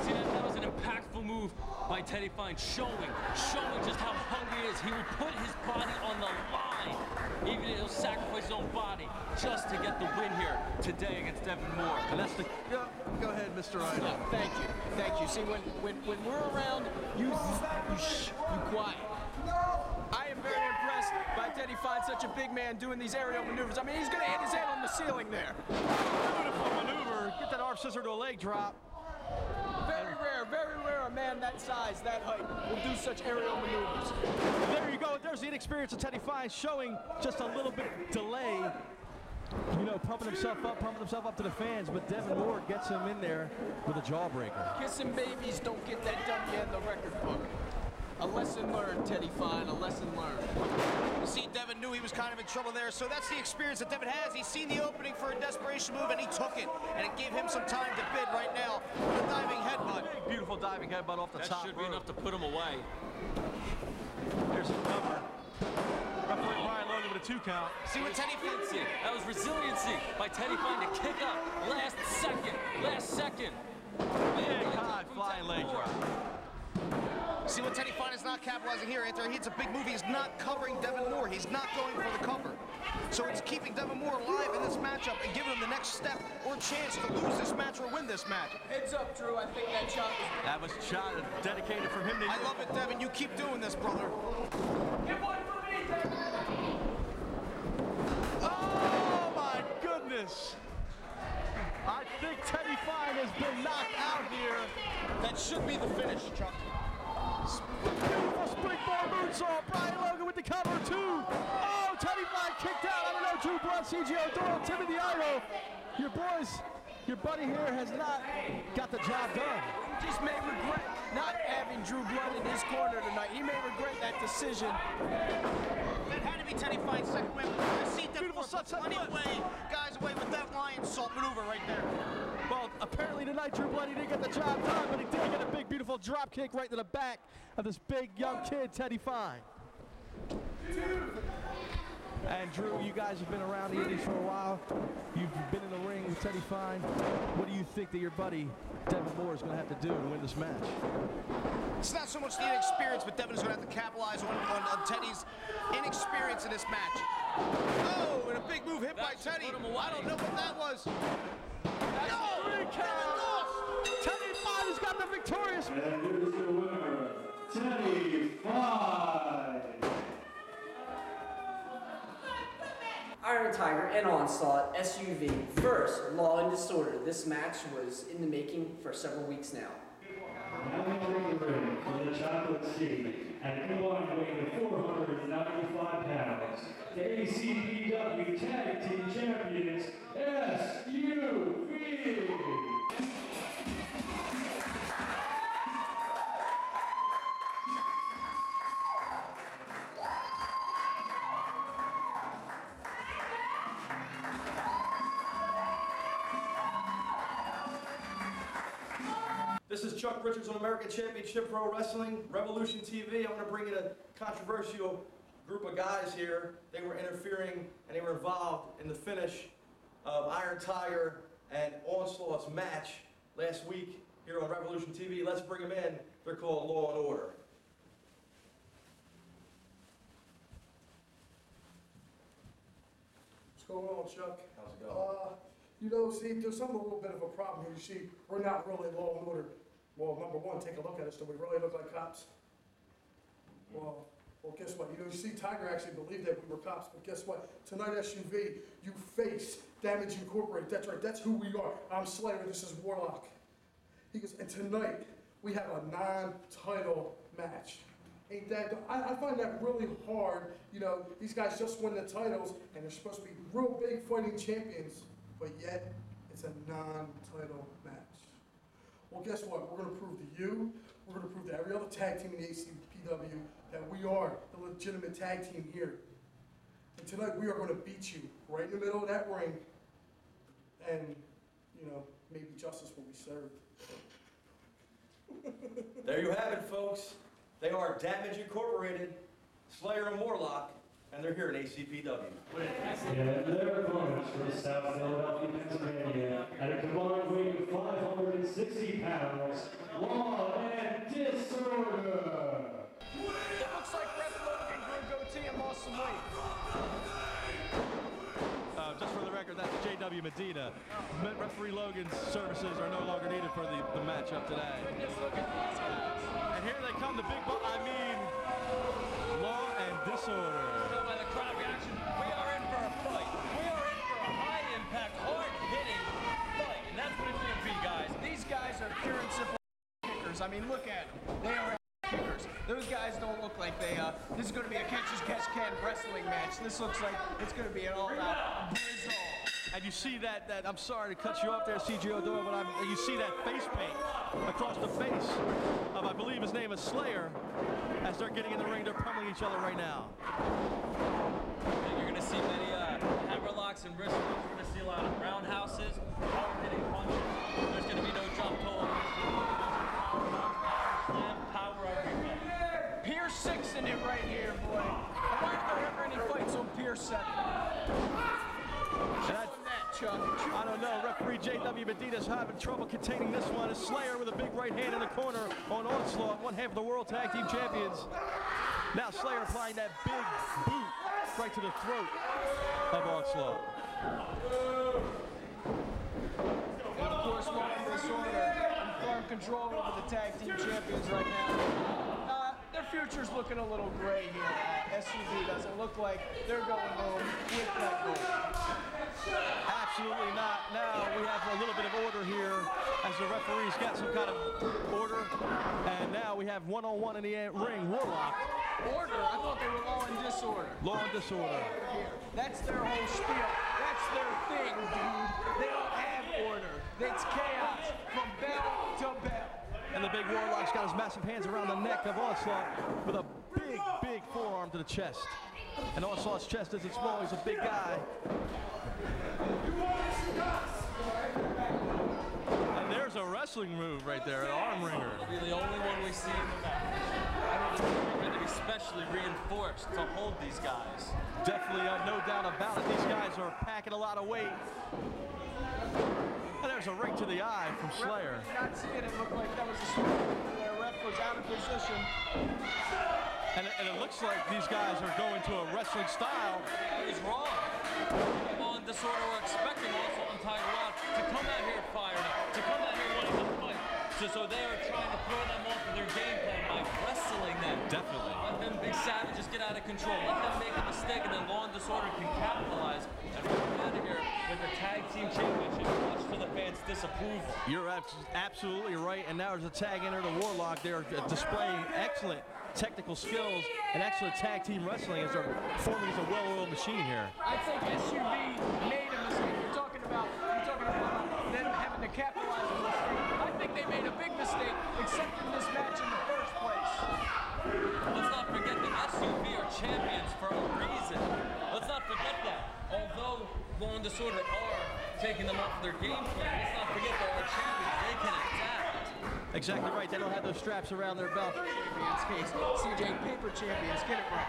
See, that was an impactful move by Teddy Fine, showing just how hungry he is. He will put his body on the line. Even he'll sacrifice his own body just to get the win here today against Devin Moore. And that's the... Go ahead, Mr. Idol. Yeah, thank you. See, when we're around, you quiet. I am very impressed by Teddy Fine, such a big man doing these aerial maneuvers. I mean, he's going to hit his head on the ceiling there. Beautiful maneuver. Get that arm scissor to a leg drop. Very rare a man that size, that height, will do such aerial maneuvers. There you go. There's the inexperience of Teddy Fine, showing just a little bit of delay. Pumping himself up to the fans, but Devin Moore gets him in there with a jawbreaker. Kissing babies don't get that W in the record book. A lesson learned, Teddy Fine, a lesson learned. You see, Devin knew he was kind of in trouble there, so that's the experience that Devin has. He's seen the opening for a desperation move, and he took it, and it gave him some time to bid right now with a diving headbutt. Beautiful diving headbutt off the top. That should be enough to put him away. Here's the cover. Referee Brian Logan with a 2 count. See what Teddy Fine. That was resiliency by Teddy Fine to kick up last second. Big high flying leg drop. See what Teddy Fine is not capitalizing here. After he hits a big move, he's not covering Devin Moore. He's not going for the cover. So it's keeping Devin Moore alive in this matchup and giving him the next step or chance to lose this match or win this match. Heads up, Drew. I think that shot was... That was a shot dedicated from him to you. I love it, Devin. You keep doing this, brother. Get one for me, Devin. Oh, my goodness. I think Teddy Fine has been knocked out here. That should be the finish, Chuck. Beautiful springboard moonsault. Brian Logan with the cover, 2. Oh, Teddy Fine kicked out. I don't know, Drew Blood, CGO Doyle, Timothy Idol. Your buddy here has not got the job done. He just may regret not having Drew Blood in his corner tonight. He may regret that decision. That had to be Teddy Fine's second win. See Devin Moore put plenty of guys away with that lion salt maneuver right there. Well, apparently tonight Drew Blood, he didn't get the job done, but he did get a big, beautiful drop kick right to the back of this big, young kid, Teddy Fine. And Drew, you guys have been around the Indies for a while. You've been in the ring with Teddy Fine. What do you think that your buddy Devin Moore is going to have to do to win this match? It's not so much the inexperience, but Devin is going to have to capitalize on Teddy's inexperience in this match. Oh, and a big move hit by Teddy. I don't know what that was. That's a 3 count. Teddy Fine has got the victorious. And here's the winner, Teddy Fine. Iron Tiger and Onslaught SUV versus Law and Disorder. This match was in the making for several weeks now. Now entering the ring for the Chocolate Seed at a combined weight of 495 pounds, the ACPW Tag Team Champions, SUV. This is Chuck Richards on American Championship Pro Wrestling, Revolution TV. I want to bring in a controversial group of guys here. They were interfering and they were involved in the finish of Iron Tiger and Onslaught's match last week here on Revolution TV. Let's bring them in. They're called Law and Order. What's going on, Chuck? How's it going? You know, see, there's a little bit of a problem here. You see, we're not really Law and Order. Well, number one, take a look at us. Do we really look like cops? Well, guess what? You see, Tiger actually believed that we were cops, but guess what? Tonight, SUV, you face Damage Incorporated. That's right, that's who we are. I'm Slayer, this is Warlock. He goes, and tonight, we have a non-title match. Ain't that, I find that really hard. You know, these guys just win the titles, and they're supposed to be real big fighting champions, but yet, it's a non-title match. Well, guess what? We're going to prove to you, we're going to prove to every other tag team in the ACPW that we are the legitimate tag team here. And tonight we are going to beat you right in the middle of that ring, and, you know, maybe justice will be served. There you have it, folks. They are Damage Incorporated, Slayer and Warlock, and they're here at ACPW. And their opponents from South Philadelphia, Pennsylvania, at a combined weight of 560 pounds, Law and Disorder. It looks like Ref Logan grew a goatee and lost some weight. Just for the record, that's J.W. Medina. Referee Logan's services are no longer needed for the matchup today. And here they come, the big Law and Disorder. By the crowd reaction, we are in for a fight. We are in for a high-impact, hard-hitting fight, and that's what it's going to be, guys. These guys are pure and simple kickers. I mean, look at them. They are kickers. Those guys don't look like they, this is going to be a catch-as-catch-can wrestling match. This looks like it's going to be an all-out brawl. And you see that I'm sorry to cut you off there, C.J. O'Doyle, but you see that face paint across the face of, I believe his name is Slayer, as they're getting in the ring. They're pummeling each other right now. You're going to see many hammerlocks and wrist moves. You're going to see a lot of roundhouses, hard-hitting punches. There's going to be no jump toe. Power everywhere. Pier 6 in it right here, boy. Why are there ever any fights on Pier 7? I don't know. Referee J.W. Medina's having trouble containing this one. It's Slayer with a big right hand in the corner on Onslaught, one half of the World Tag Team Champions. Now Slayer applying that big boot right to the throat of Onslaught. And of course, Lord Disorder in firm control over the tag team champions right now. Their future's looking a little gray here. SUV doesn't look like they're going home with that gold. Absolutely not. Now we have a little bit of order here as the referee's got some kind of order. And now we have one-on-one in the ring. Warlock. Order? I thought they were law and disorder. Law and disorder. That's their whole spiel. That's their thing, dude. They don't have order. It's chaos from bell to bell. And the big Warlock's got his massive hands around the neck of Onslaught with a big, big forearm to the chest. And Onslaught's chest isn't small, he's a big guy. And there's a wrestling move right there, an arm wringer. It'll be the only one we see in the match. I don't think we're going to be specially reinforced to hold these guys. Definitely, no doubt about it. These guys are packing a lot of weight. And there's a ring to the eye from Slayer. Not seeing it look like that was a swing. Their ref was out of position. And it looks like these guys are going to a wrestling style. He's wrong. Law and Disorder were expecting also on Tiger Wild to come out here fired up, to come out here wanting to fight. So they are trying to throw them off of their game plan by wrestling them. Definitely. Let them big savages get out of control. Let them make a mistake, and then Law and Disorder can capitalize and come out of here with the tag team championship, much to the fans' disapproval. You're absolutely right. And now there's a tag enter to Warlock. They're displaying excellent technical skills and excellent tag team wrestling as they're forming as a well-oiled machine here. I think SUV made a mistake. You're talking about them having to capitalize on this thing. I think they made a big mistake accepting this match in the first place. Let's not forget the SUV are champions for a reason. Let's not forget that. Although Law and Disorder are taking them off their game plan, let's not forget they are champions. They can adapt. Exactly right. They don't have those straps around their belt. Champions case. CJ Paper champions. Get it right.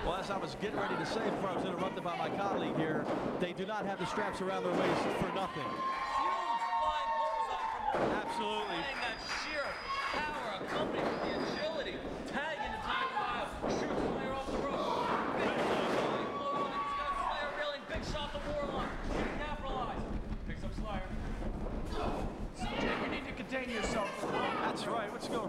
Well, as I was getting ready to say before I was interrupted by my colleague here, they do not have the straps around their waist for nothing. Huge flying clothesline from Absolutely. And that sheer power accompanied with the agility. Tag into Tiger Wild. Shoot Slayer off the rope. Big flying clothesline. He's got Slayer reeling. Big shot to Warlock. He can capitalize. Picks up Slayer. CJ, you need to contain yourself. That's right. Let's go.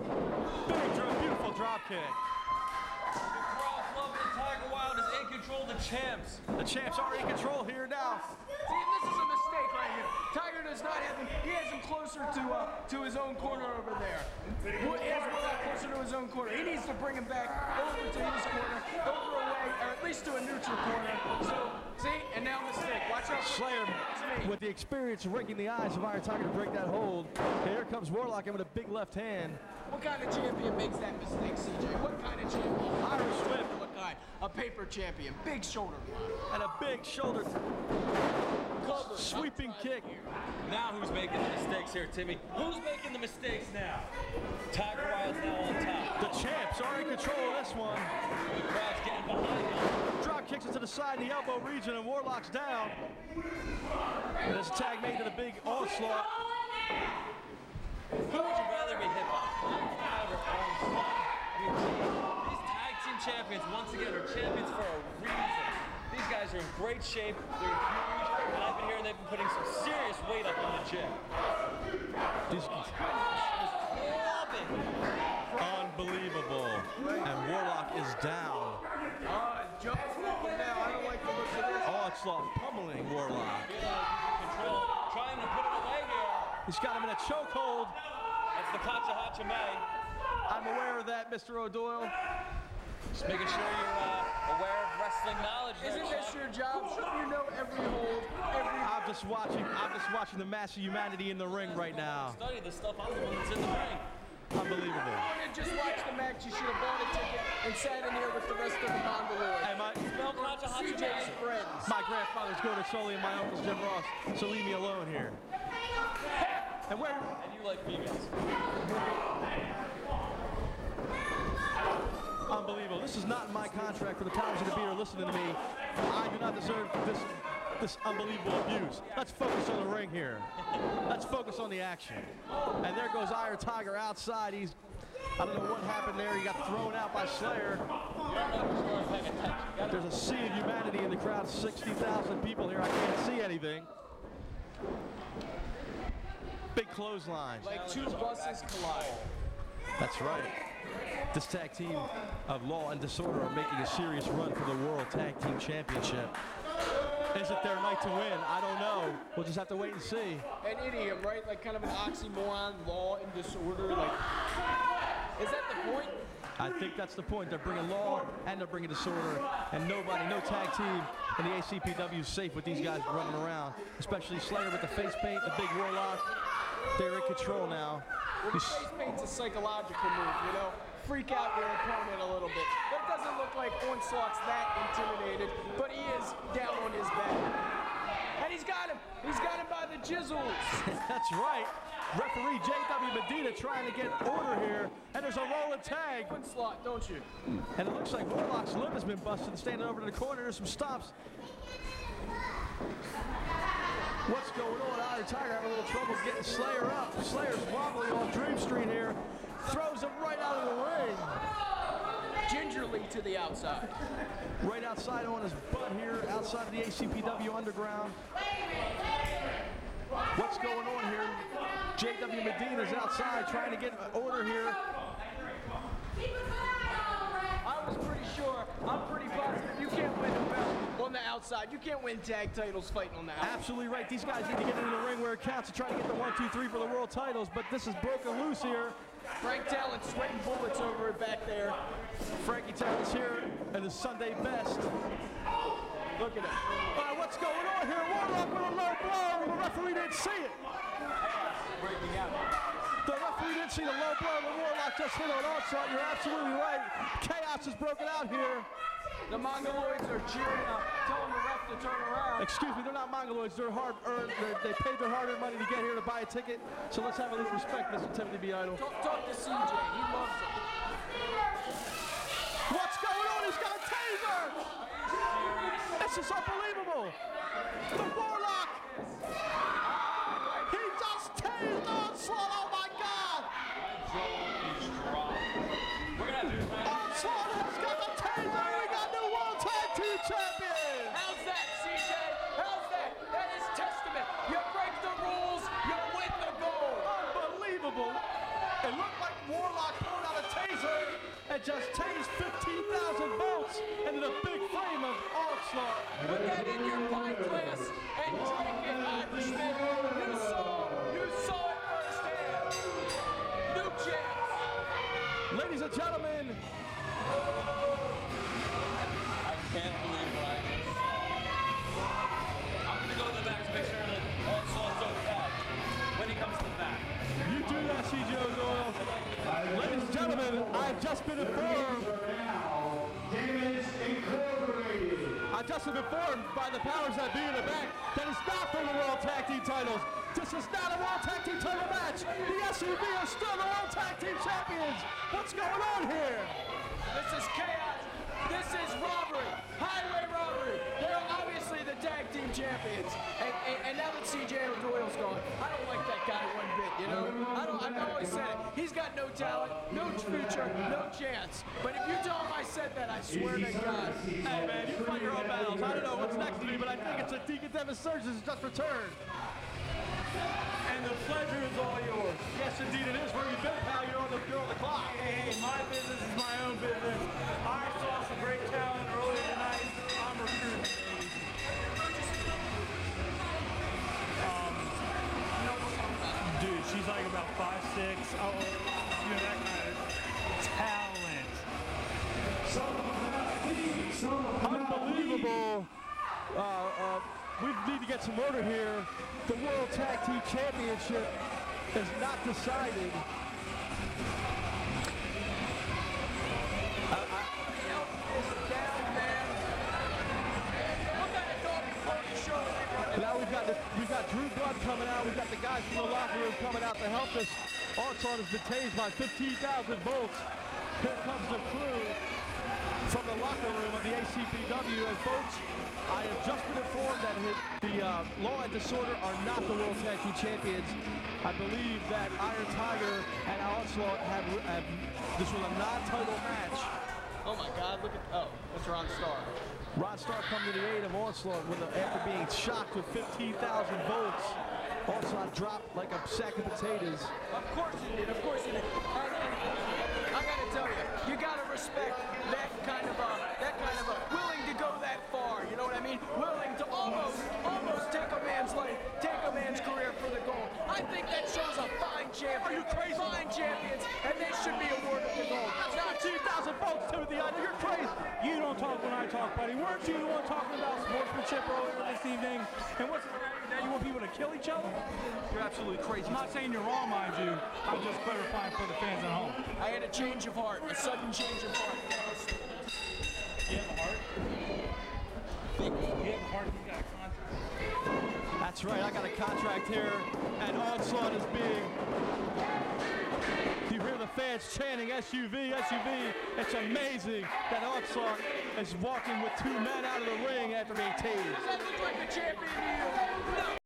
Big, beautiful drop kick. The crowd's loving it. Tiger Wild is in control. The champs. The champs are in control here now. See, this is a mistake right here. Tiger does not have him. He has him closer to his own corner over there. He has Warlock closer to his own corner. He needs to bring him back over to his corner, over away, or at least to a neutral corner. So, see, and now mistake. Watch out for Slayer with the experience of raking the eyes of Iron Tiger to break that hold. Here comes Warlock in with a big left hand. What kind of champion makes that mistake, CJ? What kind of champion? Irish whip. What kind? A paper champion. Big shoulder block. And a big shoulder sweeping kick. Now who's making the mistakes here, Timmy? Who's making the mistakes now? Tiger Wild's now on top. The champs are in control of this one. The crowd's getting behind them. Drop kicks it to the side in the elbow region, and Warlock's down. And there's a tag made to the big Onslaught. Who would you rather be hit by? Tiger or Onslaught? I mean, these tag team champions, once again, are champions for a reason. These guys are in great shape. They're huge. And I've been hearing they've been putting some serious weight up in the gym. Unbelievable. And Warlock is down. Jumping up and down. I don't like the look of this. Onslaught pummeling Warlock. Control. Trying to put it away here. He's got him in a chokehold. That's the Kacha Hachime. I'm aware of that, Mr. O'Doyle. Just making sure you're aware of wrestling knowledge. Isn't this your job? Shouldn't you know every hold, every... I've just watching the mass of humanity in the ring right now. Study the stuff. I'm the one that's in the ring. Unbelievable. If you wanted to just watch the match, you should have bought a ticket and sat in here with the rest of the Mongoloids. Hey, CJ's friends. my grandfather's going to Sully and my uncle's Jim Ross, so leave me alone here. And you like females. Unbelievable. This is not in my contract for the powers that be are listening to me. I do not deserve this unbelievable abuse. Let's focus on the ring here. Let's focus on the action. And there goes Iron Tiger outside. I don't know what happened there. He got thrown out by Slayer. There's a sea of humanity in the crowd. 60,000 people here. I can't see anything. Big clothesline. Like two buses collide. That's right. This tag team of Law and Disorder are making a serious run for the World Tag Team Championship. Is it their night to win? I don't know. We'll just have to wait and see. An idiom, right? Like kind of an oxymoron, law and disorder. Like, is that the point? I think that's the point. They're bringing law and they're bringing disorder, and no tag team in the ACPW is safe with these guys running around, especially Slayer with the face paint, the big warlock. They're in control now. Well, the face paint's a psychological move, you know? Freak out your opponent a little bit. But it doesn't look like Onslaught's that intimidated, but he is down on his back. And he's got him. He's got him by the jizzles. That's right. Referee J.W. Medina trying to get order here, and there's a rolling tag. Onslaught, don't you? And it looks like Warlock's lip has been busted, standing over to the corner. There's some stops. What's going on? Iron Tiger having a little trouble getting Slayer up. Slayer's wobbling off Dream Street here. Throws him right out of the ring. Gingerly to the outside. Right outside on his butt here, outside of the ACPW underground. What's going on here? J.W. Medina's outside trying to get order here. I was pretty sure, I'm pretty positive you can't win a belt on the outside. You can't win tag titles fighting on the outside. Absolutely right. These guys need to get into the ring where it counts to try to get the 1, 2, 3 for the world titles, but this is broken loose here. Frank Talent sweating bullets over it back there. Frankie Talent's here in his Sunday best. Look at it. What's going on here? Warlock with a low blow. The referee didn't see it. The referee didn't see the low blow. The Warlock just hit on Onslaught. You're absolutely right. Chaos is broken out here. The Mongoloids are cheering up, telling the ref to turn around. Excuse me, they're not Mongoloids. They're hard-earned. They paid their hard-earned money to get here to buy a ticket. So let's have a little respect, Mr. Timothy B. Idol. Talk to CJ. He loves it. What's going on? He's got a taser! This is unbelievable. The Warlock. He just tased Onslaught. Oh my God! Onslaught has got the taser. We got new World Tag Team Champion. How's that, CJ? How's that? That is testament. You break the rules, you win the gold. Unbelievable. It looked like Warlock pulled out a taser and just tased 15,000 volts into the big frame of Onslaught. Put that in your pint glass and drink it, Irishman. You saw it firsthand. New chance. Ladies and gentlemen. I can't believe what I just saw. I'm going to go to the back to make sure that Onslaught's okay when he comes to the back. You do that, CJ O'Doyle. Ladies and gentlemen, I've just been informed. I've just been informed by the powers that be in the back that it's not for the World Tag Team titles. This is not a World Tag Team title match. The SUV are still the World Tag Team champions. What's going on here? This is chaos. This is robbery. Highway robbery. They're obviously the tag team champions. And now that CJ O'Doyle's gone, I don't like that guy one bit, you know? I've always said it. He's got no talent, no future, no chance. But if you tell him I said that, I swear to God. Hey, man, you fight your own battles. I don't know what's next to me, but I think it's a Deacon Devin Surgeons has just returned. And the pleasure is all yours. Yes, indeed it is. Where you been, pal? You're on the clock. Hey, my business is my own business. I saw some great talent earlier tonight. I'm recruiting. Dude, she's like about 5'6". Oh, you know, that kind of talent. Unbelievable we need to get some order here. The World Tag Team Championship is not decided. Now we've got Drew Blood coming out. We've got the guys from the locker room coming out to help us. Onslaught has been tased by 15,000 volts. Here comes the crew from the locker room of the ACPW. And folks, I have just been informed that the Law and Disorder are not the World Tag Team Champions. I believe that Iron Tiger and Onslaught have this was a non-title match. Oh my God, look at, that's Ron Starr. Ron Starr come to the aid of Onslaught after being shocked with 15,000 volts. Onslaught dropped like a sack of potatoes. Of course he did, of course he did. And I gotta tell you, you gotta respect that kind of willing to go that far, you know what I mean? Willing to almost take a man's life, take a man's career for the gold. I think that shows a fine champion. Are you crazy? Fine champions, and they should be awarded the gold. Not 2,000 volts, Timothy. I know you're crazy. You don't talk when I talk, buddy. Weren't you the one talking about sportsmanship earlier this evening? And what's the matter now? You want people to kill each other? You're absolutely crazy. I'm not saying you're wrong, mind you. I'm just clarifying for the fans at home. I had a change of heart, a sudden change of heart. You have a heart? You have a heart, you got a contract. That's right, I got a contract here, and Onslaught is being... You hear the fans chanting, SUV, SUV. It's amazing that Onslaught is walking with two men out of the ring after being tased. Does that look like the champion to you? No.